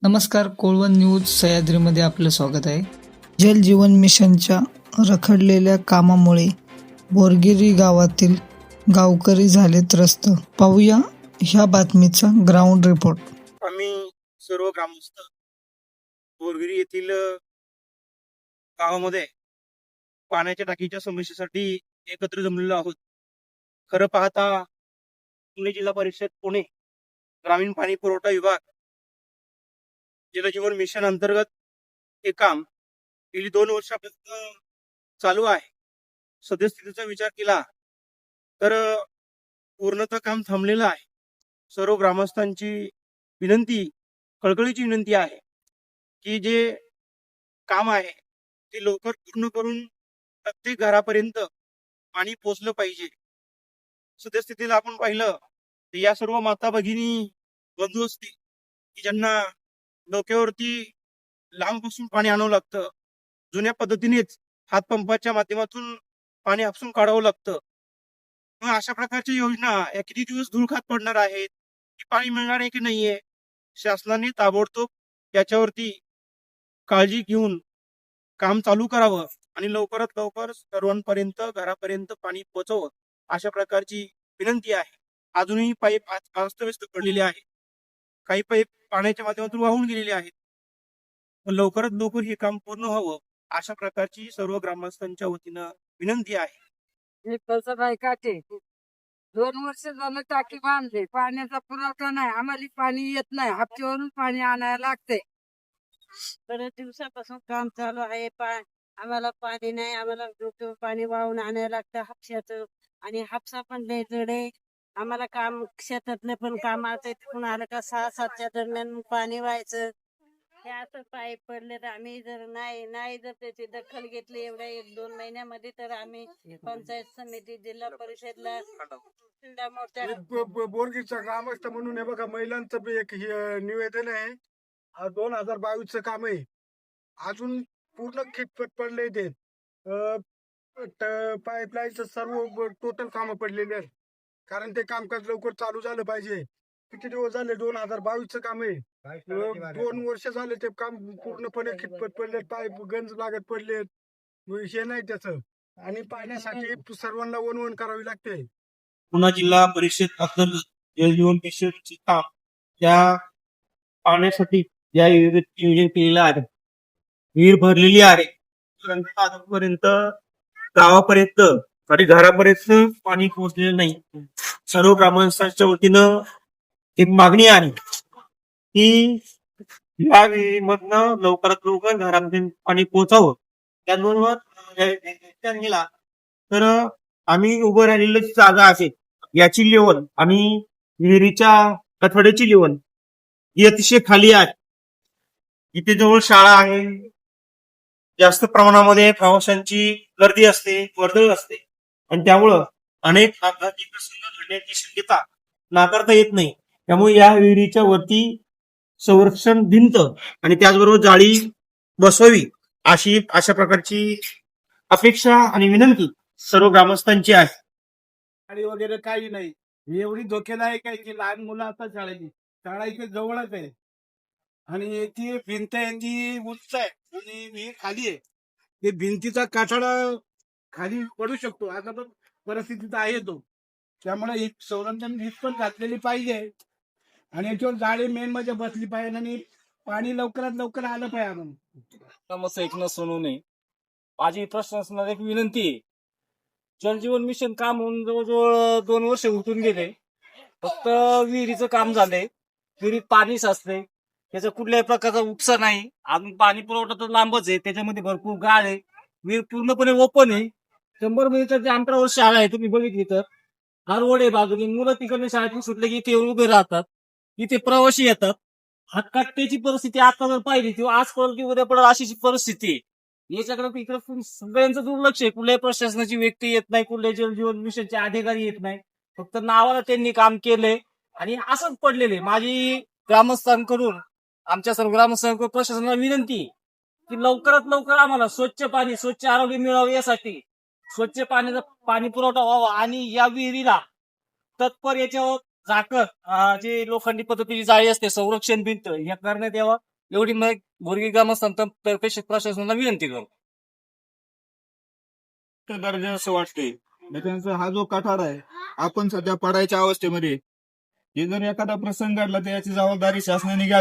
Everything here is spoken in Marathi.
नमस्कार, कोळवन न्यूज सह्याद्रीमध्ये आपलं स्वागत आहे. जल जीवन मिशनच्या रखडलेल्या कामामुळे बोरगिरी गावातील गावकरी झाले त्रस्त. पाहूया ह्या बातमीचा ग्राउंड रिपोर्ट. आम्ही सर्व ग्रामस्थ बोरगिरी येथील गावामध्ये पाण्याच्या टाकीच्या समस्येसाठी एकत्र जमलेलो आहोत. खरं पाहता पुणे जिल्हा परिषद पुणे ग्रामीण पाणी पुरवठा विभाग जलजीवन मिशन अंतर्गत हे काम गेली 2 वर्षापासून चालू आहे. सद्यस्थितीचा विचार केला तर पूर्णतः काम थांबलेलं आहे. सर्व ग्रामस्थांची विनंती, कळकळीची विनंती आहे की जे काम आहे ते लवकर पूर्ण करून प्रत्येक घरापर्यंत पाणी पोचलं पाहिजे. सद्यस्थितीला आपण पाहिलं तर या सर्व माता भगिनी बंधू असतील की ज्यांना डोक्यावरती लांबपासून पाणी आणावं लागतं. जुन्या पद्धतीनेच हातपंपाच्या माध्यमातून पाणी हापसून काढावं लागतं. मग अशा प्रकारच्या योजना या किती दिवस धुळखात पडणार आहेत, की पाणी मिळणार आहे की नाहीये. शासनाने ताबडतोब याच्यावरती काळजी घेऊन काम चालू करावं आणि लवकरात लवकर सर्वांपर्यंत घरापर्यंत पाणी पोहोचवं, अशा प्रकारची विनंती आहे. अजूनही पाईप अस्तव्यस्त पडलेले आहे. काही पाईप पाण्याच्या माध्यमातून वाहून गेलेले आहेत. पण लवकरात लवकर हे काम पूर्ण व्हावं, अशा प्रकारची सर्व ग्रामस्थांच्या वतीनं विनंती आहे. हे कसं नाही काटे 2 वर्ष झालं टाकी बांधली, पाण्याचा पुरवठा नाही, आम्हाला पाणी येत नाही, हापशेवरून पाणी आणायला लागते. बरेच दिवसापासून काम चालू आहे. आम्हाला पाणी नाही, आम्हाला डोक्यावर पाणी वाहून आणायला लागतं हापशाचं. आणि हापसा पण लय जड आहे. आम्हाला काम शेतातले पण काम असते, तिकडून आलं का 6-7च्या दरम्यान पाणी व्हायचं. हे असं पाईप पडले तर आम्ही जर नाही जर त्याची दखल घेतली एवढ्या 1-2 महिन्यामध्ये, तर आम्ही पंचायत समिती, जिल्हा परिषदला जिल्हा मोर्चा बोरगीरचा ग्रामस्थ म्हणून हे बघा, महिलांचं बी एक निवेदन आहे. 2022चं काम आहे. अजून पूर्ण खिटपट पडले ते पाईपलाईनचं सर्व टोटल कामं पडलेले आहेत. कारण ते कामकाज लवकर चालू झालं पाहिजे. किती दिवस झाले? 2022चं काम आहे. 2 वर्ष झाले ते काम पूर्णपणे खिटपट पडलेत. पाईप गंज लागत पडलेत. विषय नाही त्याचं. आणि पाण्यासाठी सर्वांना वणवण करावी लागते. पुणे जिल्हा परिषद अंतर्गत जलजीवन मिशनचे काम त्या पाण्यासाठी या विहिरीत नियोजन केलेलं आहे. विहीर भरलेली आहे. आजपर्यंत गावापर्यंत आणि घरापर्यंत पाणी पोहोचलेलं नाही. सर्व ग्रामस्थांच्या वतीनं एक मागणी आहे की या विहिरीमधनं लवकरात लवकर घरामध्ये पाणी पोहोचावं. त्याचबरोबर गेला तर आम्ही उभं राहिलेली जी जागा आहे याची लेवल आणि विहिरीच्या कठड्याची लेवल ही अतिशय खाली आहे. इथे जवळ शाळा आहे. जास्त प्रमाणामध्ये प्रवाशांची गर्दी असते, वर्दळ असते आणि त्यामुळं अनेक अपघाती प्रसंग घडण्याची शक्यता नाकारता येत नाही. त्यामुळे या विहिरीच्या वरती संरक्षण भिंत आणि त्याचबरोबर जाळी बसवावी अशा प्रकारची अपेक्षा आणि विनंती सर्व ग्रामस्थांची आहे. गाडी वगैरे काही नाही. एवढी धोकेदायक आहे की लहान मुलं आता शाळा इथे जवळच आहे. आणि ती भिंत आहे ती उंच आहे आणि विहीर खाली आहे. ते भिंतीचा काठाडा खाली पडू शकतो, आता पण परिस्थितीत आहे तो. त्यामुळे ही संरक्षण भिंत पण घातलेली पाहिजे आणि याच्यावर जाळी मेन म्हणजे बसली पाहिजे आणि पाणी लवकरात लवकर आलं पाहिजे. आपण समस्या एक न सोडू नये. माझी प्रशासनाला एक विनंती आहे. जलजीवन मिशन काम होऊन जवळजवळ 2 वर्ष उठून गेले. फक्त विहिरीचं काम झालंय. विहिरीत पाणी साचलंय, त्याचा कुठल्याही प्रकारचा उपसा नाही. अजून पाणी पुरवठा तर लांबच आहे, त्याच्यामध्ये भरपूर गाळ आहे. विहीर पूर्णपणे ओपन आहे. 100 मीटरच्या अंतरावर शाळा आहे. तुम्ही बघितली तर हा रोड आहे बाजूने. मुलं तिकडे शाळेतून सुटले की इथे उभे राहतात. इथे प्रवासी येतात. हातकाट्याची परिस्थिती आता जर पाहिली किंवा आज पडेल की उद्या पडेल अशी परिस्थिती आहे. याच्याकडे इकडे सगळ्यांचं दुर्लक्ष आहे. कुठल्याही प्रशासनाची व्यक्ती येत नाही, कुठल्याही जलजीवन मिशनचे अधिकारी येत नाही. फक्त नावाला त्यांनी काम केलंय आणि असंच पडलेले. माझी ग्रामस्थांकडून, आमच्या सर्व ग्रामस्थांकडून प्रशासनाला विनंती की लवकरात लवकर आम्हाला स्वच्छ पाणी, स्वच्छ आरोग्य मिळावं, यासाठी स्वच्छ पाण्याचा पाणी पुरवठा व्हावा आणि या विहिरीला तत्पर याच्यावर झाकण, जे लोखंडी पद्धतीची जाळी असते, संरक्षण भिंत, हे करण्यात यावं. एवढी मग बोरगी ग्रामस्थांना प्रशासनाला विनंती करतो. दर्जा असं वाटते त्यांचा हा जो कठार आहे आपण सध्या पडायच्या अवस्थेमध्ये हे जर एखादा प्रसंग घडला तर याची जबाबदारी शासनाने घ्यावी.